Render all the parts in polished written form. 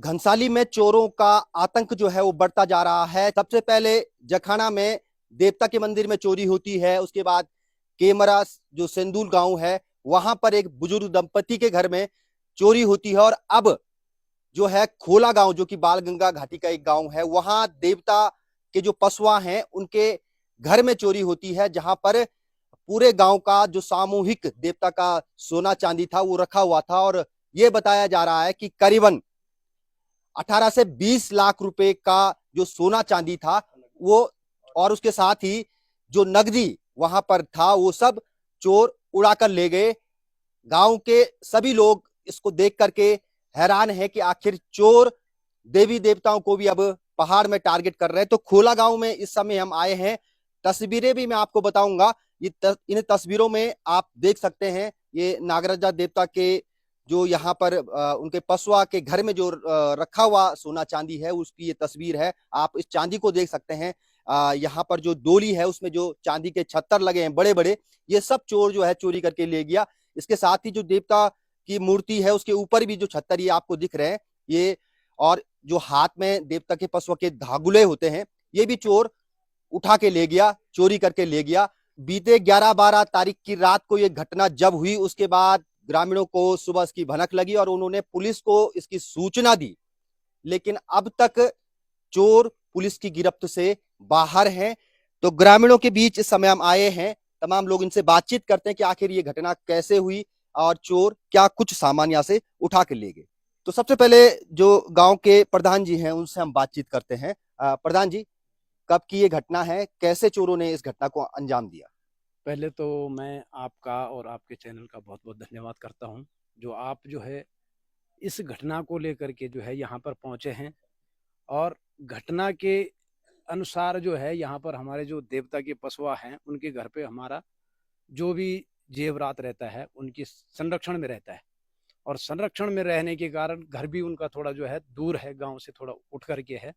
घनसाली में चोरों का आतंक जो है वो बढ़ता जा रहा है। सबसे पहले जखाना में देवता के मंदिर में चोरी होती है। उसके बाद केमरा जो सेंदूल गांव है वहां पर एक बुजुर्ग दंपति के घर में चोरी होती है। और अब जो है खोला गांव जो कि बालगंगा घाटी का एक गांव है, वहां देवता के जो पशुआ हैं उनके घर में चोरी होती है, जहां पर पूरे गांव का जो सामूहिक देवता का सोना चांदी था वो रखा हुआ था। और ये बताया जा रहा है कि करीबन 18 से 20 लाख रुपए का जो सोना चांदी था वो, और उसके साथ ही जो नकदी वहां पर था वो सब चोर उड़ाकर ले गए। गांव के सभी लोग इसको देख करके हैरान है कि आखिर चोर देवी देवताओं को भी अब पहाड़ में टारगेट कर रहे हैं। तो खोला गांव में इस समय हम आए हैं। तस्वीरें भी मैं आपको बताऊंगा। इन तस्वीरों में आप देख सकते हैं ये नागराजा देवता के जो यहाँ पर उनके पशुआ के घर में जो रखा हुआ सोना चांदी है उसकी ये तस्वीर है। आप इस चांदी को देख सकते हैं। यहाँ पर जो डोली है उसमें जो चांदी के छत्तर लगे हैं बड़े बड़े, ये सब चोर जो है चोरी करके ले गया। इसके साथ ही जो देवता की मूर्ति है उसके ऊपर भी जो छत्तर ये आपको दिख रहे हैं ये, और जो हाथ में देवता के पशुओं के धागुले होते हैं ये भी चोर उठा के ले गया, चोरी करके ले गया। बीते 11-12 तारीख की रात को ये घटना जब हुई उसके बाद ग्रामीणों को सुबह इसकी भनक लगी और उन्होंने पुलिस को इसकी सूचना दी, लेकिन अब तक चोर पुलिस की गिरफ्त से बाहर हैं। तो ग्रामीणों के बीच इस समय हम आए हैं, तमाम लोग इनसे बातचीत करते हैं कि आखिर ये घटना कैसे हुई और चोर क्या कुछ सामान यहाँ से उठा के ले गए। तो सबसे पहले जो गांव के प्रधान जी हैं उनसे हम बातचीत करते हैं। प्रधान जी, कब की ये घटना है, कैसे चोरों ने इस घटना को अंजाम दिया? पहले तो मैं आपका और आपके चैनल का बहुत बहुत धन्यवाद करता हूं, जो आप जो है इस घटना को लेकर के जो है यहाँ पर पहुँचे हैं। और घटना के अनुसार जो है यहाँ पर हमारे जो देवता के पशुआ हैं उनके घर पे हमारा जो भी जेवरात रहता है उनकी संरक्षण में रहता है। और संरक्षण में रहने के कारण घर भी उनका थोड़ा जो है दूर है, गांव से थोड़ा उठ करके है।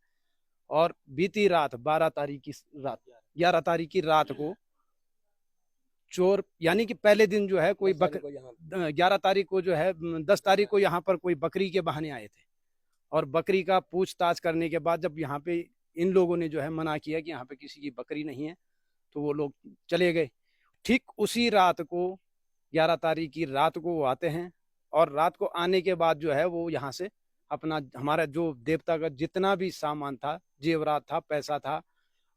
और बीती रात 12 तारीख की रात 11 तारीख की रात को चोर, यानी कि पहले दिन जो है कोई 11 तारीख को जो है 10 तारीख को यहाँ पर कोई बकरी के बहाने आए थे। और बकरी का पूछताछ करने के बाद जब यहाँ पे इन लोगों ने जो है मना किया कि यहाँ पे किसी की बकरी नहीं है, तो वो लोग चले गए। ठीक उसी रात को 11 तारीख की रात को वो आते हैं। और रात को आने के बाद जो है वो यहाँ से अपना हमारा जो देवता का जितना भी सामान था, जेवरात था, पैसा था,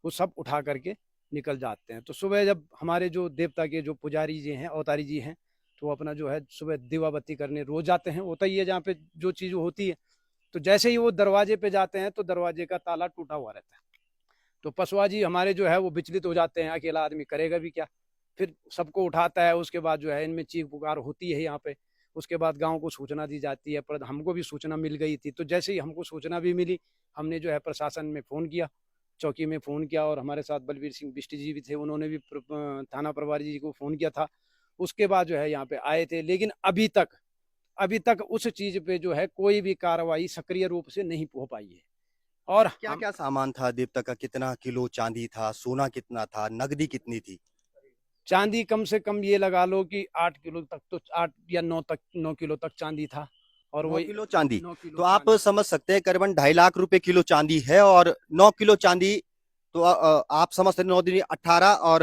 वो सब उठा करके निकल जाते हैं। तो सुबह जब हमारे जो देवता के जो पुजारी जी हैं, अवतारी जी हैं, तो अपना जो है सुबह दीवाबत्ती करने रोज जाते हैं। होता ही है जहाँ पे जो चीज़ होती है। तो जैसे ही वो दरवाजे पे जाते हैं तो दरवाजे का ताला टूटा हुआ रहता है। तो पसवा जी हमारे जो है वो विचलित हो जाते हैं, अकेला आदमी करेगा भी क्या। फिर सबको उठाता है, उसके बाद जो है इनमें चीख पुकार होती है यहाँ पे। उसके बाद गांव को सूचना दी जाती है, पर हमको भी सूचना मिल गई थी। तो जैसे ही हमको सूचना भी मिली, हमने जो है प्रशासन में फ़ोन किया, चौकी में फ़ोन किया। और हमारे साथ बलबीर सिंह बिष्ट जी भी थे, उन्होंने भी थाना प्रभारी जी को फ़ोन किया था। उसके बाद जो है यहाँ पे आए थे। लेकिन अभी तक उस चीज़ पे जो है कोई भी कार्रवाई सक्रिय रूप से नहीं हो पाई है। और क्या हम क्या सामान था देवता का? कितना किलो चांदी था, सोना कितना था, नकदी कितनी थी? चांदी कम से कम ये लगा लो कि 8 किलो तक, तो 8 या 9 किलो तक चांदी था। और 9 वही किलो चांदी? 9 किलो तो आप चांदी। समझ सकते हैं करीबन 2.5 लाख रुपए किलो चांदी है। और 9 किलो चांदी, तो आप समझ सकते हैं 9 दिन 18 और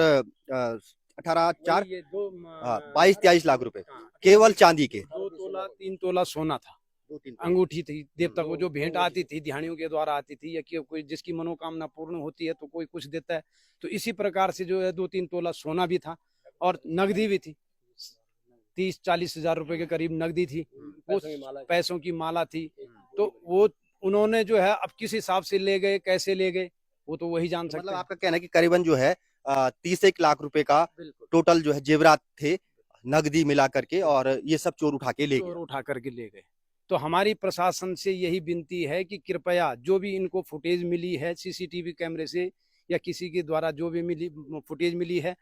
18 वही 4, ये दो 22-23 लाख रुपए हाँ, केवल चांदी के। 2 तोला 3 तोला सोना था। 2-3 तोला। अंगूठी थी, देवता को जो भेंट आती थी ध्यानियों के द्वारा आती थी, या कि कोई जिसकी मनोकामना पूर्ण होती है तो कोई कुछ देता है। तो इसी प्रकार से जो है 2-3 तोला सोना भी था। और नगदी भी थी, 30-40 हजार रुपए के करीब नगदी थी। वो पैसों की माला थी। तो वो उन्होंने जो है अब किस हिसाब से ले गए, कैसे ले गए, वो तो वही जान तो मतलब सकते हैं। आपका कहना है कि करीबन जो है 30 लाख रुपए का बिल्कुल। टोटल जो है जेवरात थे, नगदी मिला करके, और ये सब चोर उठा के ले चोर गया। उठा करके ले गए। तो हमारी प्रशासन से यही विनती है कि कृपया जो भी इनको फुटेज मिली है सीसीटीवी कैमरे से, या किसी के द्वारा जो भी मिली फुटेज मिली है,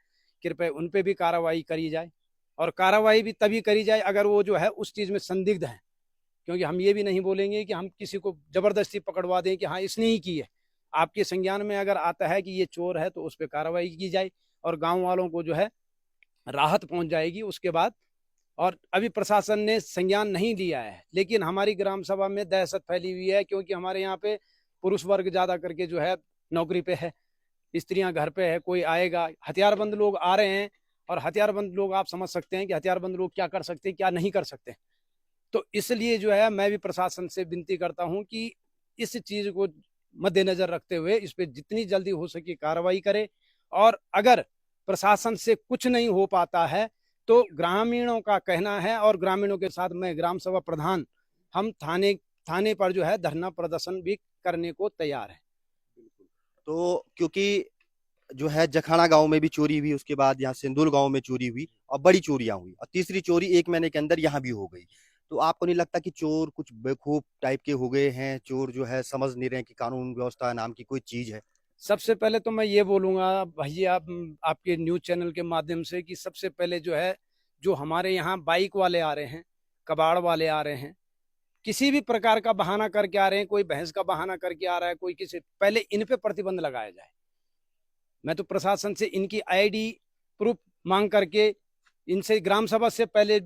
कृपया उन पे भी कार्रवाई करी जाए। और कार्रवाई भी तभी करी जाए अगर वो जो है उस चीज़ में संदिग्ध है। क्योंकि हम ये भी नहीं बोलेंगे कि हम किसी को जबरदस्ती पकड़वा दें कि हाँ इसने ही की है। आपके संज्ञान में अगर आता है कि ये चोर है तो उस पर कार्रवाई की जाए, और गाँव वालों को जो है राहत पहुंच जाएगी। उसके बाद और अभी प्रशासन ने संज्ञान नहीं लिया है। लेकिन हमारी ग्राम सभा में दहशत फैली हुई है, क्योंकि हमारे यहाँ पे पुरुष वर्ग ज्यादा करके जो है नौकरी पे है, स्त्रियां घर पे है, कोई आएगा, हथियारबंद लोग आ रहे हैं। और हथियारबंद लोग, आप समझ सकते हैं कि हथियारबंद लोग क्या कर सकते हैं, क्या नहीं कर सकते। तो इसलिए जो है मैं भी प्रशासन से विनती करता हूं कि इस चीज को मद्देनजर रखते हुए इस पे जितनी जल्दी हो सके कार्रवाई करे। और अगर प्रशासन से कुछ नहीं हो पाता है तो ग्रामीणों का कहना है, और ग्रामीणों के साथ मैं ग्राम सभा प्रधान, हम थाने पर जो है धरना प्रदर्शन भी करने को तैयार है। तो क्योंकि जो है जखाना गांव में भी चोरी हुई, उसके बाद यहाँ सिंदूल गांव में चोरी हुई और बड़ी चोरियां हुई, और तीसरी चोरी 1 महीने के अंदर यहाँ भी हो गई। तो आपको नहीं लगता कि चोर कुछ बेवकूफ टाइप के हो गए हैं? चोर जो है समझ नहीं रहे कि कानून व्यवस्था नाम की कोई चीज है। सबसे पहले तो मैं ये बोलूंगा भैया, आपके न्यूज चैनल के माध्यम से, कि सबसे पहले जो है, जो हमारे यहाँ बाइक वाले आ रहे हैं, कबाड़ वाले आ रहे हैं, किसी भी प्रकार का बहाना करके आ रहे हैं, कोई भैंस का बहाना करके आ रहा है, कोई किसी, पहले इन पे प्रतिबंध लगाया जाए। मैं तो प्रशासन से इनकी आईडी प्रूफ मांग करके इनसे ग्राम सभा से पहले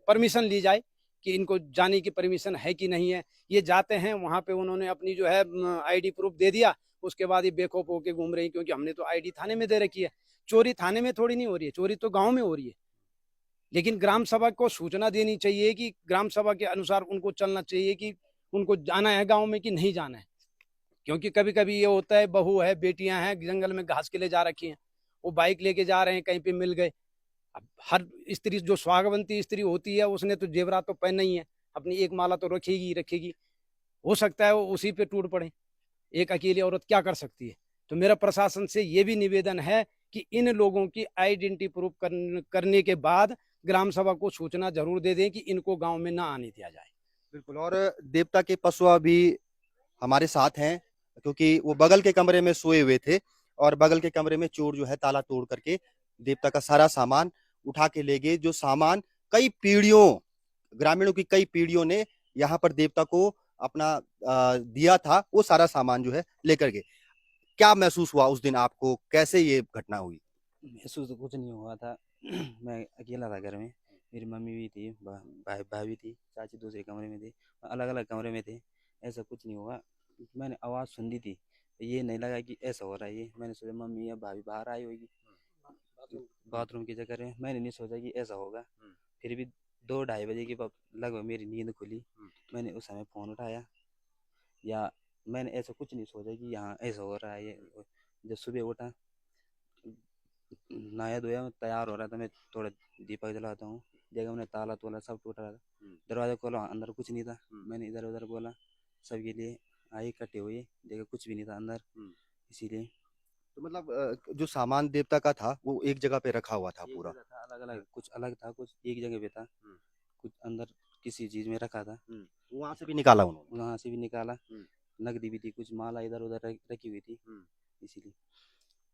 परमिशन ली जाए कि इनको जाने की परमिशन है कि नहीं है। ये जाते हैं वहां पे, उन्होंने अपनी जो है आईडी प्रूफ दे दिया, उसके बाद ये बेखौफ होके घूम रही हैं, क्योंकि हमने तो आईडी थाने में दे रखी है। चोरी थाने में थोड़ी नहीं हो रही है, चोरी तो गांव में हो रही है। लेकिन ग्राम सभा को सूचना देनी चाहिए कि ग्राम सभा के अनुसार उनको चलना चाहिए कि उनको जाना है गांव में कि नहीं जाना है। क्योंकि कभी कभी ये होता है, बहू है, बेटियां हैं, जंगल में घास के लिए जा रखी हैं, वो बाइक लेके जा रहे हैं, कहीं पे मिल गए। अब हर स्त्री, जो सुहागवंती स्त्री होती है, उसने तो जेवरात तो पहनना ही है, अपनी एक माला तो रखेगी ही रखेगी। हो सकता है वो उसी पे टूट पड़े, एक अकेली औरत क्या कर सकती है। तो मेरा प्रशासन से ये भी निवेदन है कि इन लोगों की आइडेंटिटी प्रूफ करने के बाद ग्राम सभा को सूचना जरूर दे दें कि इनको गांव में ना आने दिया जाए। बिल्कुल। और देवता के पशुआ भी हमारे साथ हैं, क्योंकि वो बगल के कमरे में सोए हुए थे, और बगल के कमरे में चोर जो है ताला तोड़ करके देवता का सारा सामान उठा के ले गए। जो सामान कई पीढ़ियों, ग्रामीणों की कई पीढ़ियों ने यहाँ पर देवता को अपना दिया था, वो सारा सामान जो है लेकर गए। क्या महसूस हुआ उस दिन आपको? कैसे ये घटना हुई? महसूस तो कुछ नहीं हुआ था। मैं अकेला था घर में, मेरी मम्मी भी थी, भाई भाभी थी, चाची दूसरे कमरे में थी, अलग अलग कमरे में थे। ऐसा कुछ नहीं हुआ। मैंने आवाज़ सुनी थी, ये नहीं लगा कि ऐसा हो रहा है। ये मैंने सोचा मम्मी या भाभी बाहर आई होगी बाथरूम की जगह में, मैंने नहीं सोचा कि ऐसा होगा। फिर भी 2-2:30 बजे के लगभग मेरी नींद खुली। मैंने उस समय फ़ोन उठाया, या मैंने ऐसा कुछ नहीं सोचा कि यहाँ ऐसा हो रहा है। ये जब सुबह उठा, नहाया धोया, तैयार हो रहा था, मैं थोड़ा दीपक जलाता हूँ, देखा मैंने ताला तोला सब टूटा रहा था। दरवाजा खोला, अंदर कुछ नहीं था। मैंने इधर उधर बोला, सबके लिए आए, इकट्ठे हुए, देखा कुछ भी नहीं था अंदर। इसीलिए तो मतलब जो सामान देवता का था वो एक जगह पे रखा हुआ था पूरा? अलग अलग, कुछ अलग था, कुछ एक जगह पे था, कुछ अंदर किसी चीज में रखा था। वहां से भी निकाला उन्होंने? वहां से भी निकाला, नकदी भी थी, कुछ माला इधर उधर रखी हुई थी। इसीलिए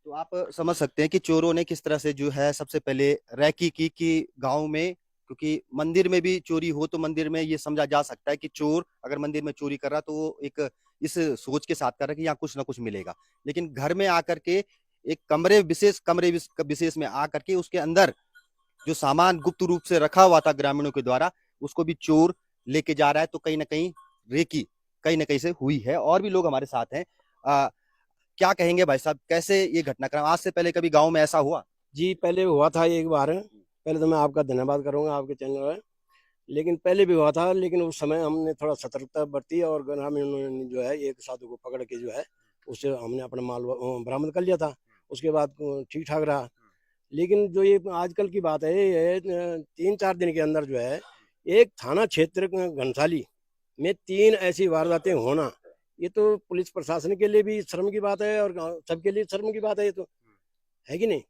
तो आप समझ सकते हैं कि चोरों ने किस तरह से जो है सबसे पहले रैकी की कि गांव में, क्योंकि मंदिर में भी चोरी हो तो मंदिर में ये समझा जा सकता है कि चोर अगर मंदिर में चोरी कर रहा तो वो एक इस सोच के साथ कर रहा है कि यहाँ कुछ ना कुछ मिलेगा। लेकिन घर में आकर के एक कमरे विशेष में आकर के उसके अंदर जो सामान गुप्त रूप से रखा हुआ था ग्रामीणों के द्वारा, उसको भी चोर लेके जा रहा है। तो कहीं ना कहीं रेकी कहीं ना कहीं से हुई है। और भी लोग हमारे साथ हैं। क्या कहेंगे भाई साहब, कैसे ये घटनाक्रम? आज से पहले कभी गांव में ऐसा हुआ? जी, पहले हुआ था एक बार। पहले तो मैं आपका धन्यवाद करूंगा, आपके चैनल है। लेकिन पहले भी हुआ था, लेकिन उस समय हमने थोड़ा सतर्कता बरती और ग्रामीणों ने जो है एक साधु को पकड़ के जो है उससे हमने अपना माल बरामद कर लिया था। उसके बाद ठीक ठाक रहा। लेकिन जो ये आजकल की बात है, ये 3-4 दिन के अंदर जो है एक थाना क्षेत्र घनसाली में 3 ऐसी वारदातें होना, ये तो पुलिस प्रशासन के लिए भी शर्म की बात है और सबके लिए शर्म की बात है। ये तो है कि नहीं?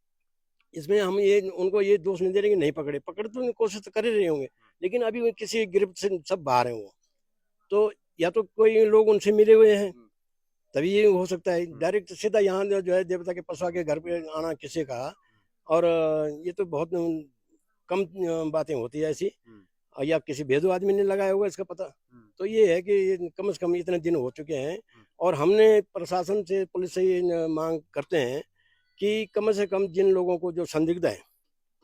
इसमें हम ये उनको ये दोष नहीं दे रहे कि नहीं पकड़े, पकड़ तो कोशिश तो कर ही रहे होंगे, लेकिन अभी वो किसी गिरफ्त से सब बाहर हैं। वो तो या तो कोई लोग उनसे मिले हुए हैं, तभी ये हो सकता है। डायरेक्ट सीधा यहाँ जो है देवता के पशुआ के घर पे आना किसी का, और ये तो बहुत कम बातें होती है ऐसी, या किसी भेदू आदमी ने लगाया होगा इसका पता। तो ये है कि ये कम से कम इतने दिन हो चुके हैं, और हमने प्रशासन से, पुलिस से ये मांग करते हैं कि कम से कम जिन लोगों को जो संदिग्ध है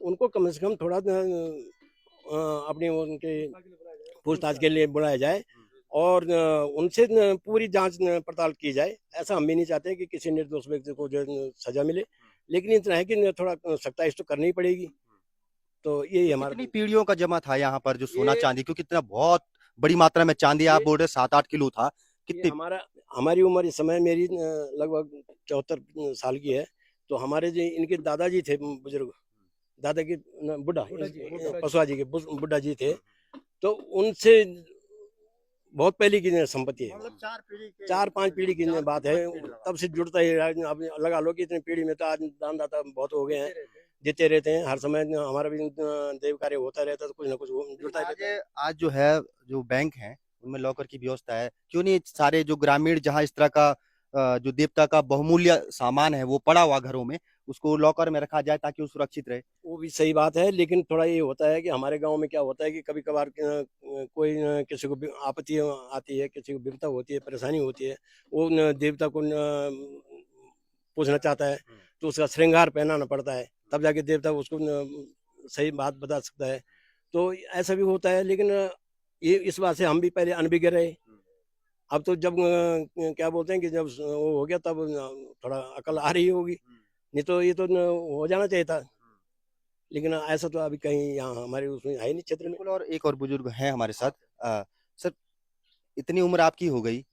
उनको कम से कम थोड़ा अपने उनके पूछताछ के लिए बुलाया जाए और उनसे पूरी जांच पड़ताल की जाए। ऐसा हम भी नहीं चाहते कि किसी निर्दोष व्यक्ति को जो सजा मिले, लेकिन इतना है कि थोड़ा सख्ताई तो करनी पड़ेगी। तो यही हमारा कितनी पीढ़ियों का जमा था यहाँ पर जो सोना ये- चांदी, क्योंकि इतना बहुत बड़ी मात्रा में चांदी आप ये- बोल रहे 7-8 किलो था, ये कितनी? हमारी उम्र इस समय मेरी लगभग 74 साल की है। तो हमारे जो इनके दादाजी थे बुजुर्ग, दादा की बुढ़ा पसवा जी के बुढ़ा जी थे, तो उनसे बहुत पहले की संपत्ति है, मतलब 4-5 पीढ़ी की बात है, तब से जुड़ता ही रहा। अब लगा लो कि इतनी पीढ़ी में तो आज दानदाता बहुत हो गए हैं, देते रहते हैं हर समय। हमारा भी देव कार्य होता रहता है, तो कुछ ना कुछ जुड़ता रहता है। आज जो है जो बैंक है उनमें लॉकर की व्यवस्था है, क्यों नहीं सारे जो ग्रामीण जहाँ इस तरह का जो देवता का बहुमूल्य सामान है वो पड़ा हुआ घरों में, उसको लॉकर में रखा जाए ताकि वो सुरक्षित रहे। वो भी सही बात है, लेकिन थोड़ा ये होता है कि हमारे गांव में क्या होता है कि कभी कभार कोई किसी को आपत्ति आती है, किसी को विपदा होती है, परेशानी होती है, वो देवता को पूछना चाहता है, तो उसका श्रृंगार पहनाना पड़ता है, तब जाके देवता उसको सही बात बता सकता है। तो ऐसा भी होता है, लेकिन ये इस बात से हम भी पहले अनभिज्ञ रहे। अब तो जब क्या बोलते हैं कि जब वो हो गया तब थोड़ा अकल आ रही होगी, नहीं तो ये तो हो जाना चाहिए था, लेकिन ऐसा तो अभी कहीं यहाँ हमारे उसमें है नहीं क्षेत्र में। बिल्कुल। और एक और बुजुर्ग हैं हमारे साथ। सर, इतनी उम्र आपकी हो गई,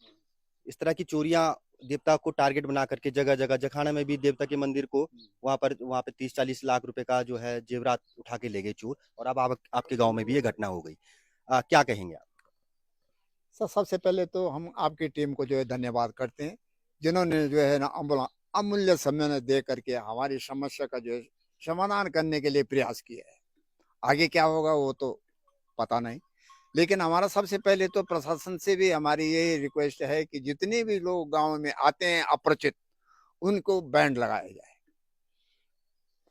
इस तरह की चोरियां देवता को टारगेट बना करके जगह जगह, जखाना में भी देवता के मंदिर को वहां पे 30-40 लाख रुपए का जो है जेवरात उठा के ले गए चोर, और अब आपके गांव में भी ये घटना हो गई। क्या कहेंगे आप? सर सबसे पहले तो हम आपकी टीम को जो है धन्यवाद करते हैं, जिन्होंने जो है ना अमूल्य समय दे करके हमारी समस्या का जो है समाधान करने के लिए प्रयास किया है। आगे क्या होगा वो तो पता नहीं, लेकिन हमारा सबसे पहले तो प्रशासन से भी हमारी यही रिक्वेस्ट है कि जितने भी लोग गांव में आते हैं अपरिचित, उनको बैंड लगाया जाए।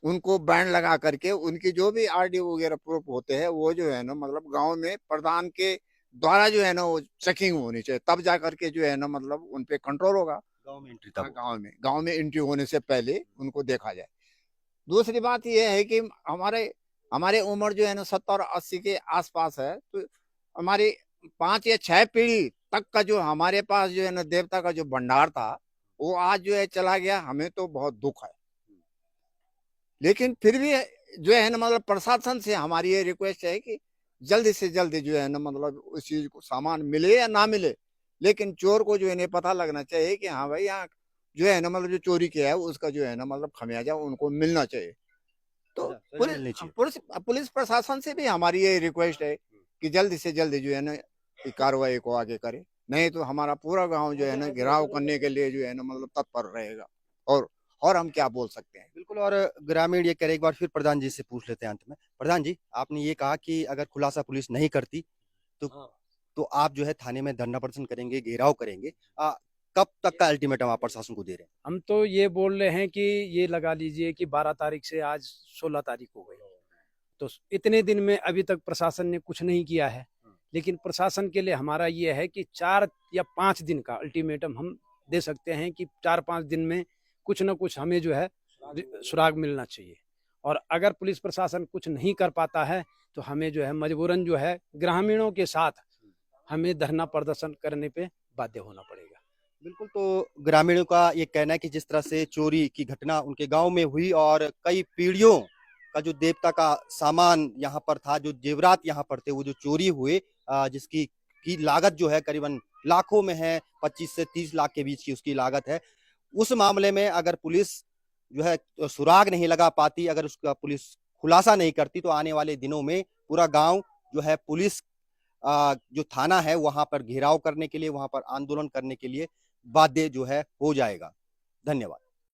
उनको बैंड लगा करके उनकी जो भी आरडी वगैरह प्रूफ होते हैं वो जो है ना मतलब गांव में प्रधान के द्वारा जो है ना वो चेकिंग होनी चाहिए, तब जा करके जो है ना मतलब उन पे कंट्रोल होगा। गांव में एंट्री तब गांव में एंट्री होने से पहले उनको देखा जाए। दूसरी बात यह है कि हमारे हमारे उम्र जो है ना 70-80 के आसपास है, तो हमारी 5 या 6 पीढ़ी तक का जो हमारे पास जो है ना देवता का जो भंडार था वो आज जो है चला गया। हमें तो बहुत दुख है, लेकिन फिर भी जो है ना मतलब प्रशासन से हमारी ये रिक्वेस्ट है कि जल्दी से जल्दी जो है ना मतलब उस चीज को सामान मिले या ना मिले, लेकिन चोर को जो है ना पता लगना चाहिए कि हाँ भाई यहाँ जो है ना मतलब जो चोरी किया है उसका जो है ना मतलब खमियाजा उनको मिलना चाहिए। तो सजा मिलनी चाहिए। पुलिस प्रशासन से भी हमारी ये रिक्वेस्ट है कि जल्दी से जल्दी जो है ना कार्रवाई को आगे करे, नहीं तो हमारा पूरा गांव जो है ना घेराव करने के लिए जो है ना मतलब तत्पर रहेगा। और हम क्या बोल सकते हैं। बिल्कुल। और ग्रामीण ये कह रहे, एक बार फिर प्रधान जी से पूछ लेते हैं अंत में। प्रधान जी, आपने ये कहा कि अगर खुलासा पुलिस नहीं करती तो आप जो है थाने में धरना प्रदर्शन करेंगे, घेराव करेंगे। कब तक का अल्टीमेटम आप प्रशासन को दे रहे हैं? हम तो ये बोल रहे हैं कि ये लगा लीजिए कि 12 तारीख से आज 16 तारीख हो गई, तो इतने दिन में अभी तक प्रशासन ने कुछ नहीं किया है। लेकिन प्रशासन के लिए हमारा ये है कि 4 या 5 दिन का अल्टीमेटम हम दे सकते हैं कि 4-5 दिन में कुछ ना कुछ हमें जो है सुराग मिलना चाहिए। और अगर पुलिस प्रशासन कुछ नहीं कर पाता है तो हमें जो है मजबूरन जो है ग्रामीणों के साथ हमें धरना प्रदर्शन करने पे बाध्य होना पड़ेगा। बिल्कुल। तो ग्रामीणों का ये कहना है कि जिस तरह से चोरी की घटना उनके गांव में हुई और कई पीढ़ियों का जो देवता का सामान यहाँ पर था, जो जेवरात यहाँ पर थे, वो जो चोरी हुए, जिसकी की लागत जो है करीबन लाखों में है, 25 से 30 लाख के बीच की उसकी लागत है। उस मामले में अगर पुलिस जो है सुराग नहीं लगा पाती, अगर उसका पुलिस खुलासा नहीं करती, तो आने वाले दिनों में पूरा गांव जो है पुलिस जो थाना है वहां पर घेराव करने के लिए, वहां पर आंदोलन करने के लिए बाध्य जो है हो जाएगा। धन्यवाद।